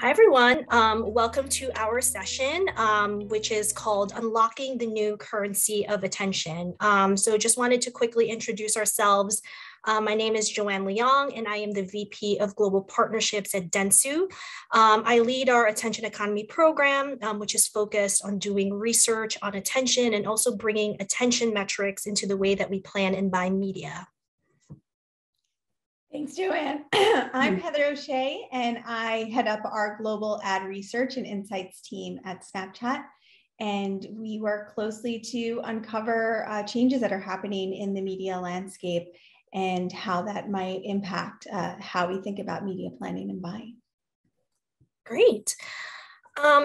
Hi, everyone. Welcome to our session, which is called Unlocking the New Currency of Attention. So just wanted to quickly introduce ourselves. My name is Joanne Leong, and I am the VP of Global Partnerships at Dentsu. I lead our Attention Economy program, which is focused on doing research on attention and also bringing attention metrics into the way that we plan and buy media. Thanks, Joanne. I'm Heather O'Shea, and I head up our global ad research and insights team at Snapchat. And we work closely to uncover changes that are happening in the media landscape and how that might impact how we think about media planning and buying. Great.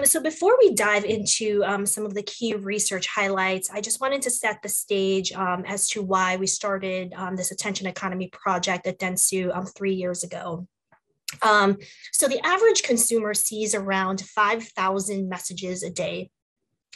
So before we dive into some of the key research highlights, I just wanted to set the stage as to why we started this attention economy project at Dentsu 3 years ago. So the average consumer sees around 5,000 messages a day.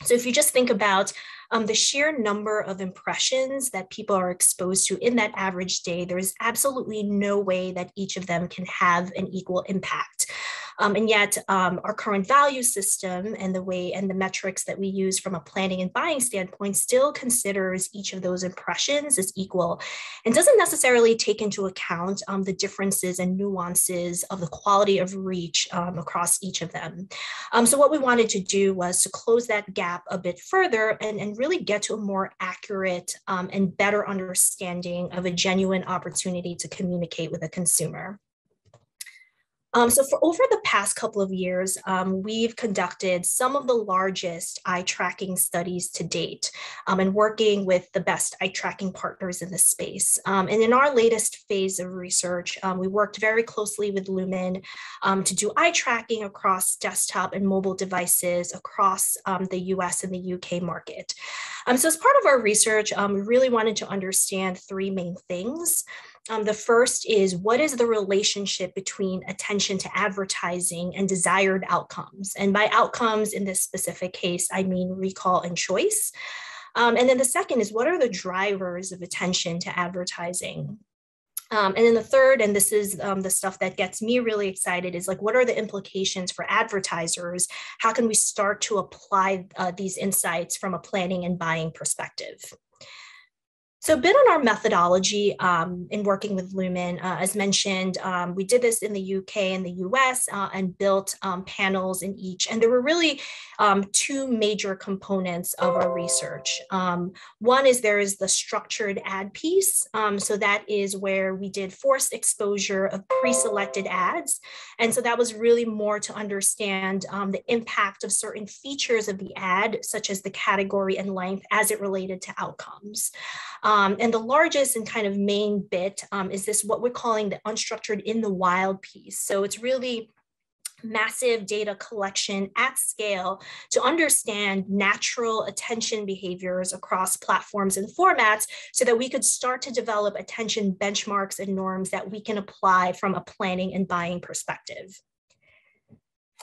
So if you just think about the sheer number of impressions that people are exposed to in that average day, there's absolutely no way that each of them can have an equal impact. And yet our current value system and the way and the metrics that we use from a planning and buying standpoint still considers each of those impressions as equal and doesn't necessarily take into account the differences and nuances of the quality of reach across each of them. So what we wanted to do was to close that gap a bit further and really get to a more accurate and better understanding of a genuine opportunity to communicate with a consumer. So for over the past couple of years, we've conducted some of the largest eye tracking studies to date and working with the best eye tracking partners in the space. And in our latest phase of research, we worked very closely with Lumen to do eye tracking across desktop and mobile devices across the US and the UK market. So as part of our research, we really wanted to understand three main things. The first is, what is the relationship between attention to advertising and desired outcomes? And by outcomes in this specific case, I mean recall and choice. And then the second is, what are the drivers of attention to advertising? And then the third, and this is the stuff that gets me really excited, is like, what are the implications for advertisers? How can we start to apply these insights from a planning and buying perspective? So a bit on our methodology in working with Lumen. As mentioned, we did this in the UK and the US and built panels in each. And there were really two major components of our research. One is there is the structured ad piece. So that is where we did forced exposure of pre-selected ads. And so that was really more to understand the impact of certain features of the ad, such as the category and length as it related to outcomes. And the largest and kind of main bit is this, what we're calling the unstructured in the wild piece. So it's really massive data collection at scale to understand natural attention behaviors across platforms and formats so that we could start to develop attention benchmarks and norms that we can apply from a planning and buying perspective.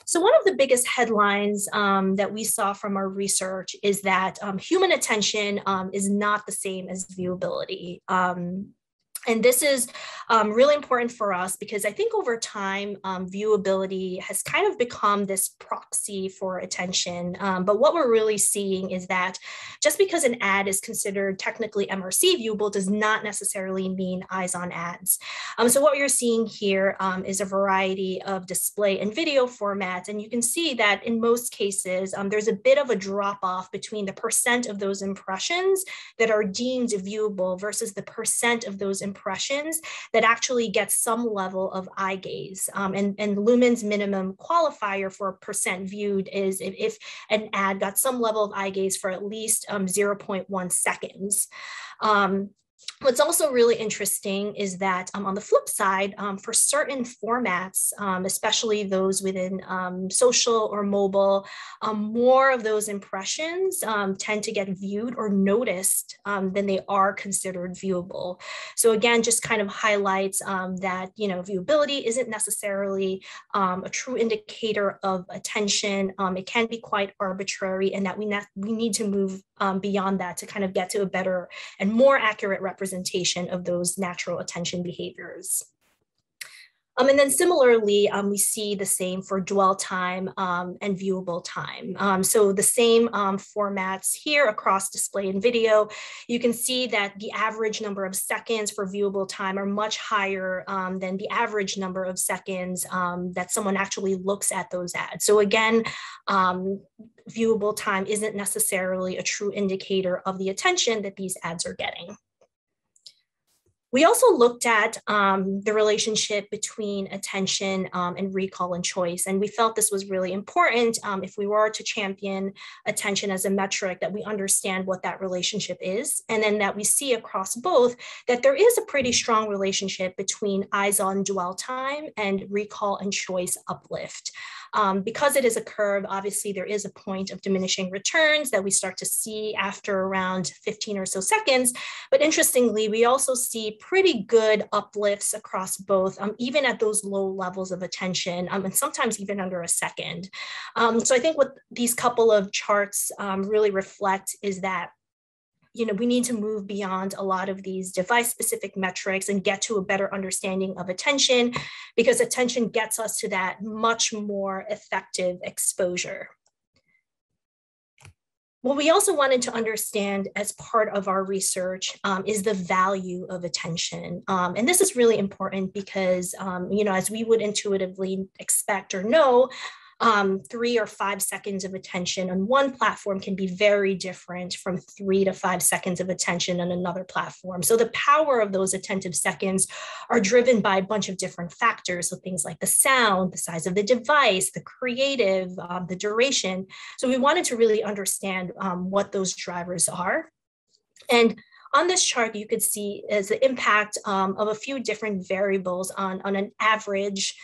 So one of the biggest headlines that we saw from our research is that human attention is not the same as viewability. And this is really important for us because I think over time, viewability has kind of become this proxy for attention. But what we're really seeing is that just because an ad is considered technically MRC viewable does not necessarily mean eyes on ads. So what you're seeing here is a variety of display and video formats. And you can see that in most cases, there's a bit of a drop off between the percent of those impressions that are deemed viewable versus the percent of those impressions that actually get some level of eye gaze. And Lumen's minimum qualifier for percent viewed is if an ad got some level of eye gaze for at least 0.1 seconds. What's also really interesting is that on the flip side, for certain formats, especially those within social or mobile, more of those impressions tend to get viewed or noticed than they are considered viewable. So again, just kind of highlights that, you know, viewability isn't necessarily a true indicator of attention. It can be quite arbitrary, and that we need to move beyond that to kind of get to a better and more accurate representation of those natural attention behaviors. And then similarly, we see the same for dwell time and viewable time. So the same formats here across display and video. You can see that the average number of seconds for viewable time are much higher than the average number of seconds that someone actually looks at those ads. So again, viewable time isn't necessarily a true indicator of the attention that these ads are getting. We also looked at the relationship between attention and recall and choice. And we felt this was really important if we were to champion attention as a metric, that we understand what that relationship is. And then that we see across both that there is a pretty strong relationship between eyes on dwell time and recall and choice uplift. Because it is a curve, obviously there is a point of diminishing returns that we start to see after around 15 or so seconds. But interestingly, we also see pretty good uplifts across both, even at those low levels of attention, and sometimes even under a second. So I think what these couple of charts really reflect is that we need to move beyond a lot of these device-specific metrics and get to a better understanding of attention, because attention gets us to that much more effective exposure. What we also wanted to understand as part of our research is the value of attention. And this is really important because, as we would intuitively expect or know, 3 or 5 seconds of attention on one platform can be very different from 3 to 5 seconds of attention on another platform. So the power of those attentive seconds are driven by a bunch of different factors. So things like the sound, the size of the device, the creative, the duration. So we wanted to really understand what those drivers are. And on this chart, you could see is the impact of a few different variables on an average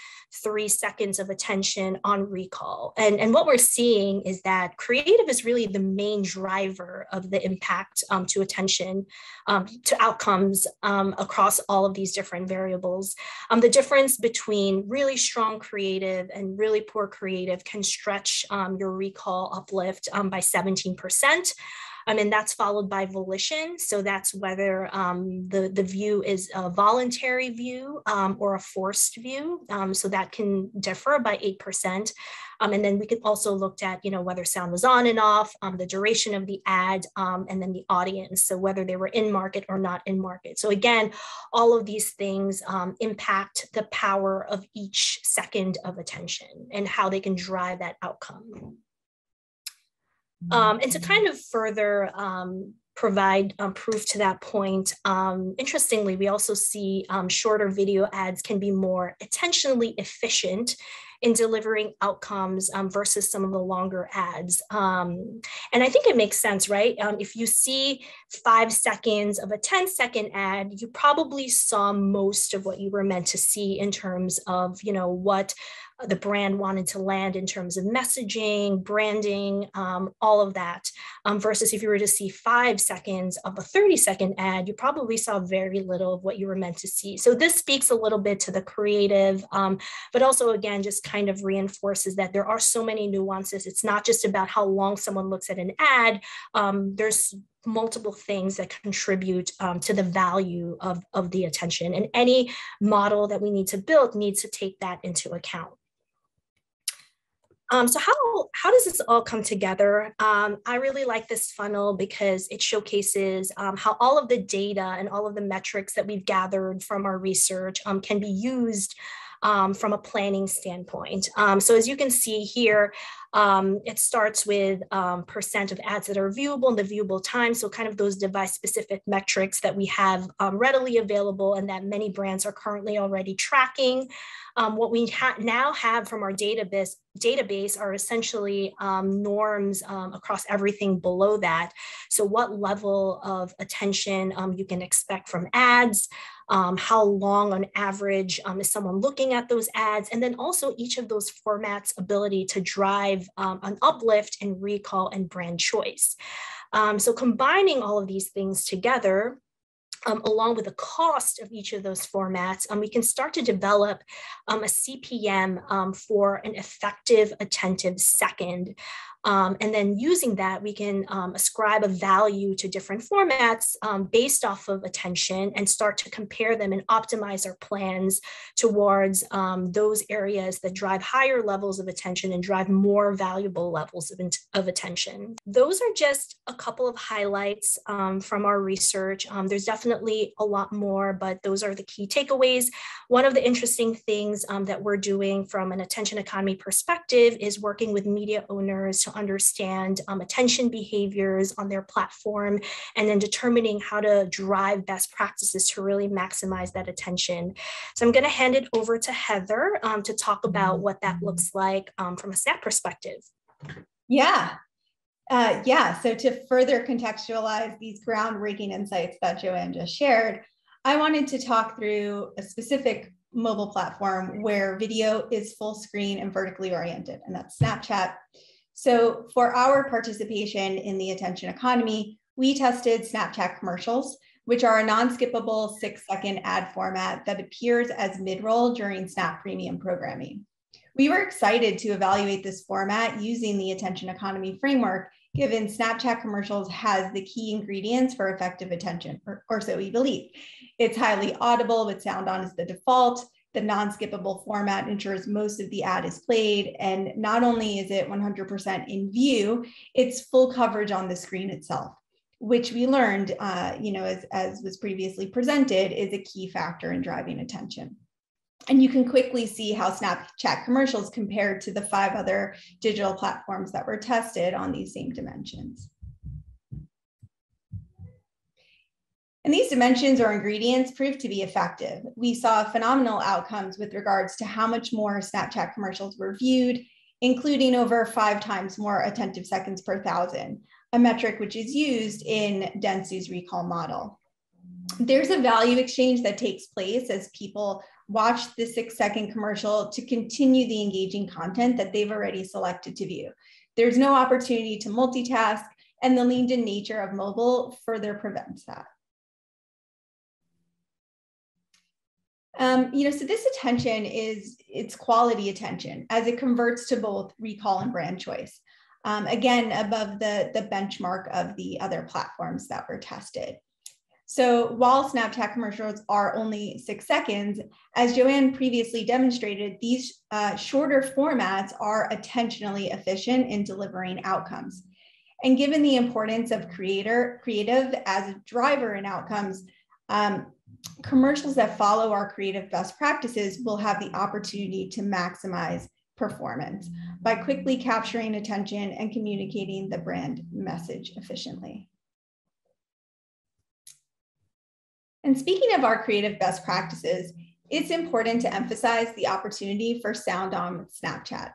3 seconds of attention on recall. And what we're seeing is that creative is really the main driver of the impact to attention, to outcomes across all of these different variables. The difference between really strong creative and really poor creative can stretch your recall uplift by 17%. And that's followed by volition. So that's whether the view is a voluntary view or a forced view. So that can differ by 8%. And then we could also look at, whether sound was on and off, the duration of the ad, and then the audience. So whether they were in market or not in market. So again, all of these things impact the power of each second of attention and how they can drive that outcome. And to kind of further provide proof to that point, interestingly, we also see shorter video ads can be more attentionally efficient in delivering outcomes versus some of the longer ads. And I think it makes sense, right? If you see 5 seconds of a 10-second ad, you probably saw most of what you were meant to see in terms of, what the brand wanted to land in terms of messaging, branding, all of that. Versus if you were to see 5 seconds of a 30-second ad, you probably saw very little of what you were meant to see. So this speaks a little bit to the creative, but also, again, just kind of reinforces that there are so many nuances. It's not just about how long someone looks at an ad. There's multiple things that contribute to the value of the attention. And any model that we need to build needs to take that into account. So how does this all come together? I really like this funnel because it showcases how all of the data and all of the metrics that we've gathered from our research can be used from a planning standpoint. So as you can see here, it starts with percent of ads that are viewable and the viewable time. So kind of those device specific metrics that we have readily available and that many brands are currently already tracking. What we now have from our database are essentially norms across everything below that. So what level of attention you can expect from ads, how long on average is someone looking at those ads, and then also each of those formats' ability to drive an uplift in recall and brand choice. So combining all of these things together, along with the cost of each of those formats, we can start to develop a CPM for an effective attentive second. And then using that, we can ascribe a value to different formats based off of attention and start to compare them and optimize our plans towards those areas that drive higher levels of attention and drive more valuable levels of attention. Those are just a couple of highlights from our research. There's definitely a lot more, but those are the key takeaways. One of the interesting things that we're doing from an attention economy perspective is working with media owners to understand attention behaviors on their platform and then determining how to drive best practices to really maximize that attention. So I'm going to hand it over to Heather to talk about what that looks like from a Snap perspective. Yeah. So to further contextualize these groundbreaking insights that Joanne just shared, I wanted to talk through a specific mobile platform where video is full screen and vertically oriented, and that's Snapchat. So for our participation in the attention economy, we tested Snapchat commercials, which are a non-skippable 6-second ad format that appears as mid-roll during Snap Premium programming. We were excited to evaluate this format using the attention economy framework, given Snapchat commercials has the key ingredients for effective attention, or so we believe. It's highly audible with sound on as the default. The non-skippable format ensures most of the ad is played. And not only is it 100% in view, it's full coverage on the screen itself, which we learned, as was previously presented, is a key factor in driving attention. And you can quickly see how Snapchat commercials compared to the 5 other digital platforms that were tested on these same dimensions. And these dimensions or ingredients proved to be effective. We saw phenomenal outcomes with regards to how much more Snapchat commercials were viewed, including over 5 times more attentive seconds per 1,000, a metric which is used in Dentsu's recall model. There's a value exchange that takes place as people watch the 6-second commercial to continue the engaging content that they've already selected to view. There's no opportunity to multitask, and the leaned-in nature of mobile further prevents that. So this attention it's quality attention as it converts to both recall and brand choice. Again, above the benchmark of the other platforms that were tested. So while Snapchat commercials are only 6 seconds, as Joanne previously demonstrated, these shorter formats are attentionally efficient in delivering outcomes. And given the importance of creative as a driver in outcomes, commercials that follow our creative best practices will have the opportunity to maximize performance by quickly capturing attention and communicating the brand message efficiently. And speaking of our creative best practices, it's important to emphasize the opportunity for sound on Snapchat.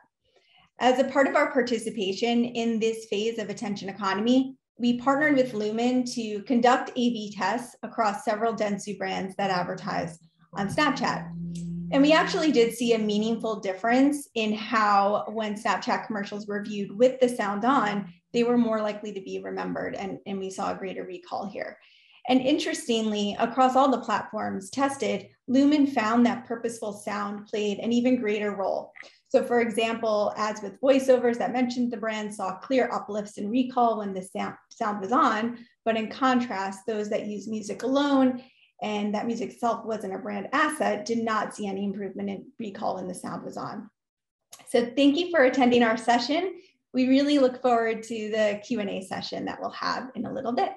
As a part of our participation in this phase of attention economy, we partnered with Lumen to conduct A/B tests across several Dentsu brands that advertise on Snapchat. And we actually did see a meaningful difference in how when Snapchat commercials were viewed with the sound on, they were more likely to be remembered, and we saw a greater recall here. And interestingly, across all the platforms tested, Lumen found that purposeful sound played an even greater role. So for example, ads with voiceovers that mentioned the brand saw clear uplifts in recall when the sound was on, but in contrast, those that use music alone and that music itself wasn't a brand asset did not see any improvement in recall when the sound was on. So thank you for attending our session. We really look forward to the Q&A session that we'll have in a little bit.